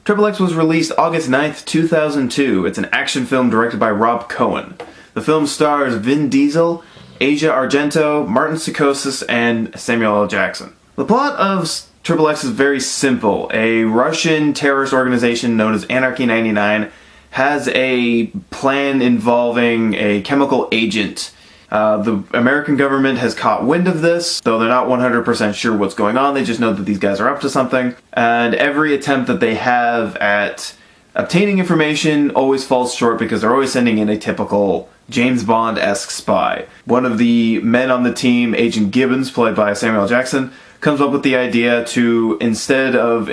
XXx was released August 9th, 2002. It's an action film directed by Rob Cohen. The film stars Vin Diesel, Asia Argento, Martin Scorsese, and Samuel L. Jackson. The plot of XXx is very simple. A Russian terrorist organization known as Anarchy 99 has a plan involving a chemical agent. The American government has caught wind of this, though they're not 100% sure what's going on. They just know that these guys are up to something. And every attempt that they have at obtaining information always falls short because they're always sending in a typical James Bond-esque spy. One of the men on the team, Agent Gibbons, played by Samuel L. Jackson, comes up with the idea to, instead of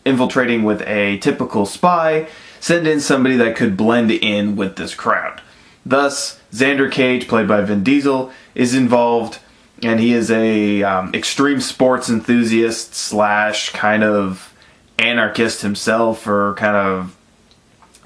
infiltrating with a typical spy, send in somebody that could blend in with this crowd. Thus, Xander Cage, played by Vin Diesel, is involved, and he is a extreme sports enthusiast slash kind of anarchist himself, or kind of,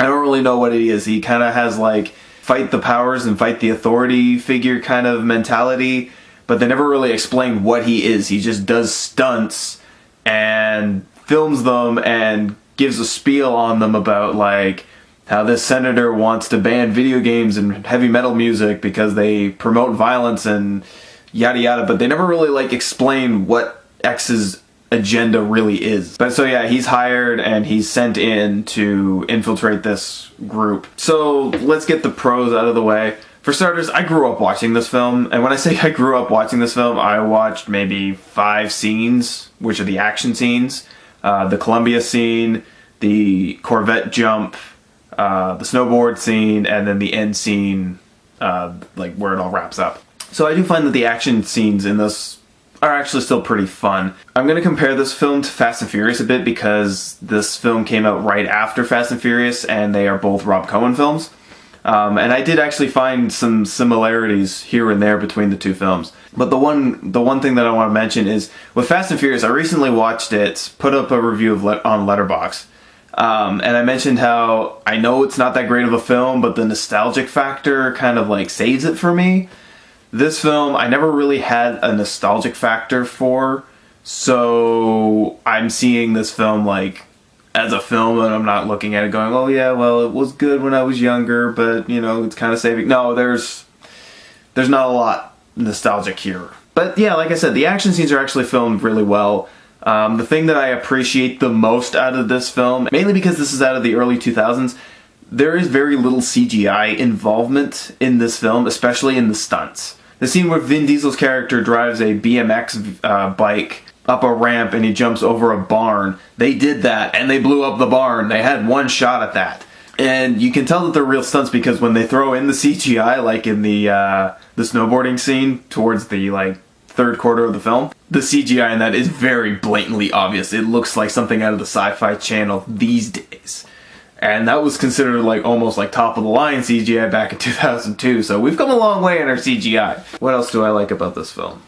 I don't really know what he is. He kind of has like fight the powers and fight the authority figure kind of mentality, but they never really explain what he is. He just does stunts and films them and gives a spiel on them about like how this senator wants to ban video games and heavy metal music because they promote violence and yada yada, but they never really like explain what X's agenda really is. But so yeah, he's hired and he's sent in to infiltrate this group. So let's get the pros out of the way. For starters, I grew up watching this film, and when I say I grew up watching this film, I watched maybe 5 scenes, which are the action scenes. The Columbia scene, the Corvette jump, the snowboard scene, and then the end scene, like where it all wraps up. So I do find that the action scenes in this are actually still pretty fun. I'm going to compare this film to Fast and Furious a bit because this film came out right after Fast and Furious, and they are both Rob Cohen films. And I did actually find some similarities here and there between the two films. But the one thing that I want to mention is, with Fast and Furious, I recently watched it, put up a review on Letterboxd. And I mentioned how I know it's not that great of a film, but the nostalgic factor kind of like saves it for me. This film, I never really had a nostalgic factor for, so I'm seeing this film like as a film, and I'm not looking at it going, oh yeah, well it was good when I was younger, but you know, it's kind of saving. No, there's not a lot nostalgic here. But yeah, like I said, the action scenes are actually filmed really well. The thing that I appreciate the most out of this film, mainly because this is out of the early 2000s, there is very little CGI involvement in this film, especially in the stunts. The scene where Vin Diesel's character drives a BMX bike up a ramp and he jumps over a barn, they did that and they blew up the barn. They had one shot at that. And you can tell that they're real stunts because when they throw in the CGI, like in the snowboarding scene towards the like third quarter of the film, the CGI in that is very blatantly obvious. It looks like something out of the Sci-Fi Channel these days. And that was considered like almost like top of the line CGI back in 2002. So we've come a long way in our CGI. What else do I like about this film?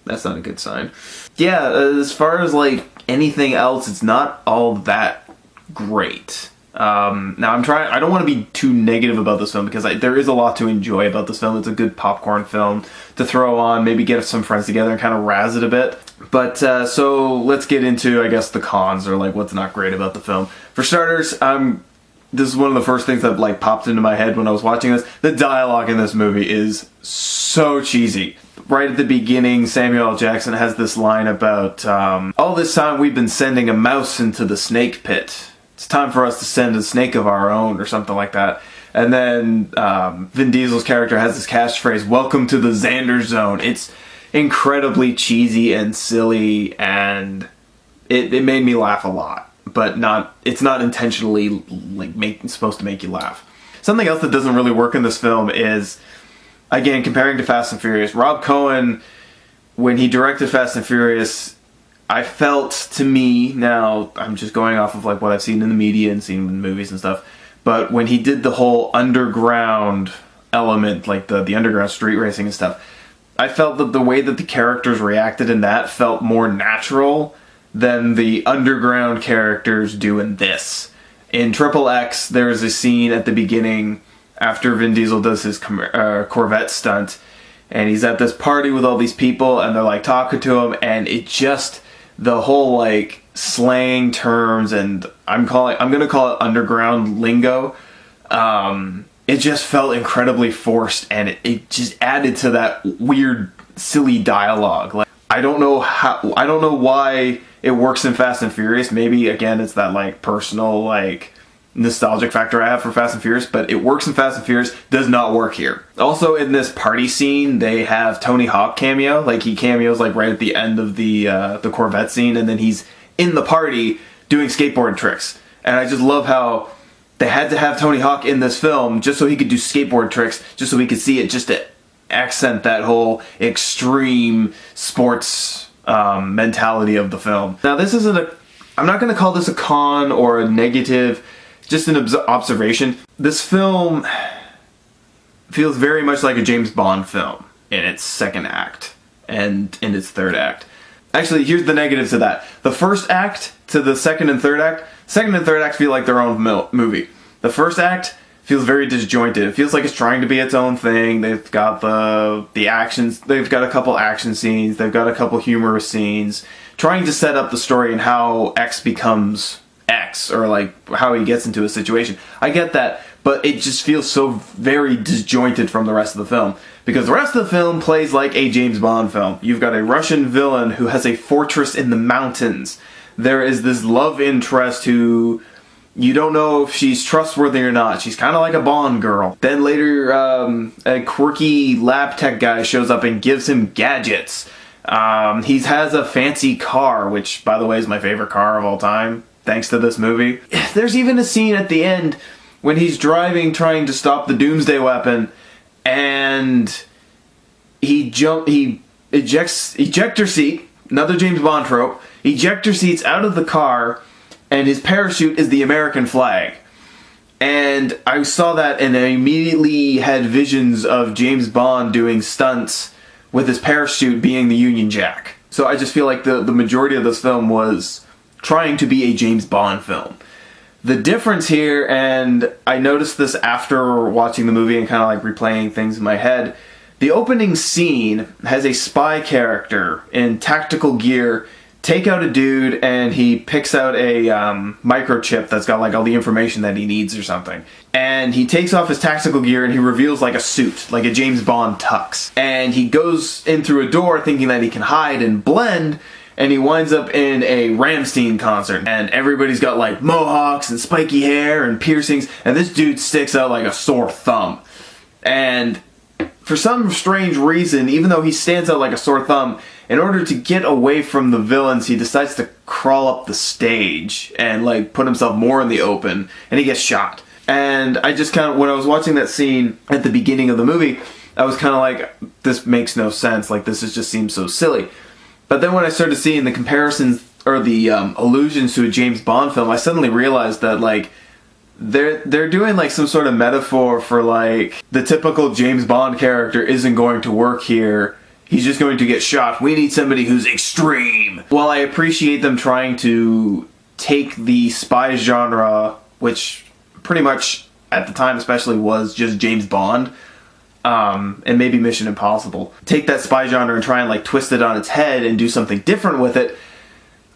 That's not a good sign. Yeah, as far as like anything else, it's not all that great. Now I don't want to be too negative about this film because there is a lot to enjoy about this film. It's a good popcorn film to throw on, maybe get some friends together and kind of razz it a bit. But so let's get into, I guess, the cons, or like what's not great about the film. For starters, this is one of the first things that like popped into my head when I was watching this. The dialogue in this movie is so cheesy. Right at the beginning, Samuel L. Jackson has this line about, all this time we've been sending a mouse into the snake pit. It's time for us to send a snake of our own, or something like that. And then Vin Diesel's character has this catchphrase, welcome to the Xander Zone. It's incredibly cheesy and silly, and it made me laugh a lot. But it's not intentionally like supposed to make you laugh. Something else that doesn't really work in this film is, again, comparing to Fast and Furious, Rob Cohen, when he directed Fast and Furious, I felt, to me, now I'm just going off of like what I've seen in the media and seen in movies and stuff, but when he did the whole underground element, like the underground street racing and stuff, I felt that the way that the characters reacted in that felt more natural than the underground characters do in this. In XXX, there's a scene at the beginning after Vin Diesel does his Corvette stunt, and he's at this party with all these people, and they're like talking to him, and it just the whole like slang terms, and I'm gonna call it underground lingo. It just felt incredibly forced, and it just added to that weird, silly dialogue. Like, I don't know why it works in Fast and Furious. Maybe again it's that like personal like nostalgic factor I have for Fast and Furious, but it works in Fast and Furious, does not work here. Also, in this party scene, they have Tony Hawk cameo. Like, he cameos like right at the end of the Corvette scene, and then he's in the party doing skateboard tricks. And I just love how they had to have Tony Hawk in this film just so he could do skateboard tricks, just so we could see it, just to accent that whole extreme sports mentality of the film. Now, this isn't I'm not going to call this a con or a negative, just an observation. This film feels very much like a James Bond film in its second act and in its third act. Actually, here's the negative to that. The first act to the second and third act feel like their own movie. The first act feels very disjointed. It feels like it's trying to be its own thing. They've got the actions. They've got a couple action scenes. They've got a couple humorous scenes, trying to set up the story and how X becomes X, or like how he gets into a situation. I get that, but it just feels so very disjointed from the rest of the film, because the rest of the film plays like a James Bond film. You've got a Russian villain who has a fortress in the mountains. There is this love interest who you don't know if she's trustworthy or not. She's kind of like a Bond girl. Then later, a quirky lab tech guy shows up and gives him gadgets. He has a fancy car, which, by the way, is my favorite car of all time, thanks to this movie. There's even a scene at the end when he's driving, trying to stop the Doomsday Weapon, and he ejects ejector seat, another James Bond trope, ejector seats out of the car, and his parachute is the American flag. And I saw that, and I immediately had visions of James Bond doing stunts with his parachute being the Union Jack. So I just feel like the majority of this film was trying to be a James Bond film. The difference here, and I noticed this after watching the movie and kind of like replaying things in my head, the opening scene has a spy character in tactical gear take out a dude, and he picks out a microchip that's got like all the information that he needs or something. And he takes off his tactical gear and he reveals like a suit, like a James Bond tux. And he goes in through a door thinking that he can hide and blend, and he winds up in a Rammstein concert. And everybody's got like mohawks and spiky hair and piercings, and this dude sticks out like a sore thumb. And for some strange reason, even though he stands out like a sore thumb, in order to get away from the villains, he decides to crawl up the stage and like put himself more in the open, and he gets shot. And I just kind of, when I was watching that scene at the beginning of the movie, I was kind of like, this makes no sense, like this just seems so silly. But then when I started seeing the comparisons, or the allusions to a James Bond film, I suddenly realized that like they're doing like some sort of metaphor for like the typical James Bond character isn't going to work here. He's just going to get shot. We need somebody who's extreme. While I appreciate them trying to take the spy genre, which pretty much at the time especially was just James Bond, and maybe Mission Impossible, take that spy genre and try and like twist it on its head and do something different with it,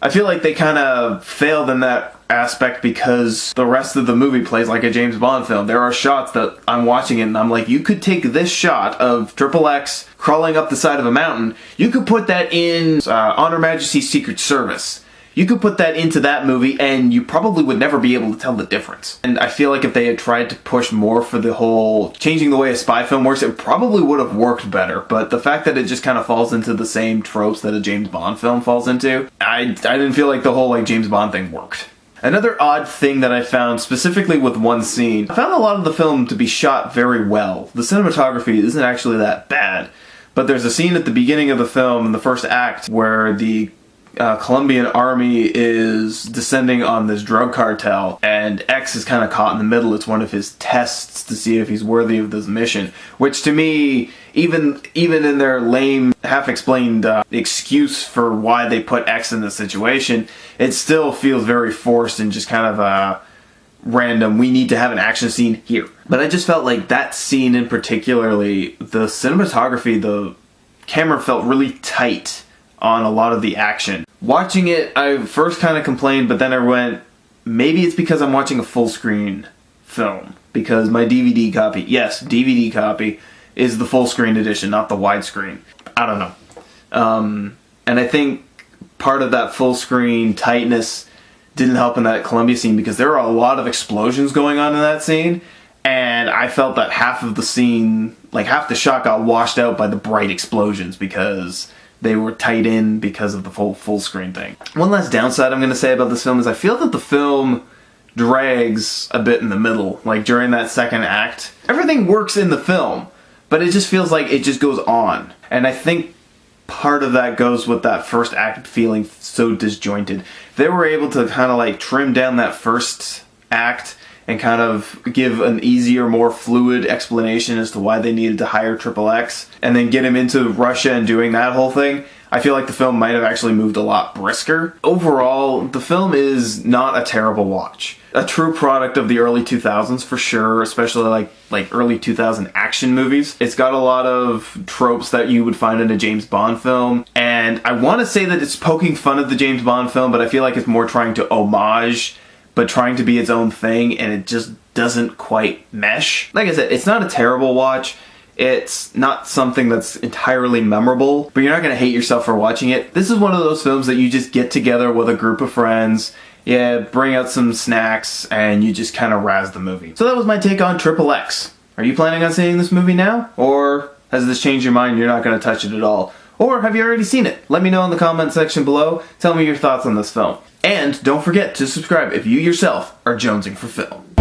I feel like they kind of failed in that aspect, because the rest of the movie plays like a James Bond film. There are shots that I'm watching it and I'm like, you could take this shot of XXX crawling up the side of a mountain, you could put that in On Her Majesty's Secret Service. You could put that into that movie and you probably would never be able to tell the difference. And I feel like if they had tried to push more for the whole changing the way a spy film works, it probably would have worked better. But the fact that it just kind of falls into the same tropes that a James Bond film falls into, I didn't feel like the whole like James Bond thing worked. Another odd thing that I found, specifically with one scene, I found a lot of the film to be shot very well. The cinematography isn't actually that bad, but there's a scene at the beginning of the film, in the first act, where the Colombian army is descending on this drug cartel, and X is kind of caught in the middle. It's one of his tests to see if he's worthy of this mission, which to me, even in their lame, half-explained excuse for why they put X in this situation, it still feels very forced and just kind of random. We need to have an action scene here. But I just felt like that scene in particularly, the cinematography, the camera felt really tight on a lot of the action. Watching it, I first kind of complained, but then I went, maybe it's because I'm watching a full screen film. Because my DVD copy, yes, DVD copy, is the full screen edition, not the widescreen. I don't know. And I think part of that full screen tightness didn't help in that Columbia scene because there are a lot of explosions going on in that scene, and I felt that half of the scene, like half the shot, got washed out by the bright explosions because they were tight in because of the full screen thing. One last downside I'm going to say about this film is I feel that the film drags a bit in the middle, like during that second act. Everything works in the film, but it just feels like it just goes on. And I think part of that goes with that first act feeling so disjointed. If they were able to kind of like trim down that first act and kind of give an easier, more fluid explanation as to why they needed to hire XXX, and then get him into Russia and doing that whole thing, I feel like the film might have actually moved a lot brisker. Overall, the film is not a terrible watch. A true product of the early 2000s for sure, especially like early 2000 action movies. It's got a lot of tropes that you would find in a James Bond film, and I want to say that it's poking fun at the James Bond film, but I feel like it's more trying to homage, but trying to be its own thing, and it just doesn't quite mesh. Like I said, it's not a terrible watch. It's not something that's entirely memorable, but you're not going to hate yourself for watching it. This is one of those films that you just get together with a group of friends, bring out some snacks, and you just kind of razz the movie. So that was my take on XXX. Are you planning on seeing this movie now? Or has this changed your mind and you're not going to touch it at all? Or have you already seen it? Let me know in the comment section below. Tell me your thoughts on this film. And don't forget to subscribe if you yourself are jonesing for film.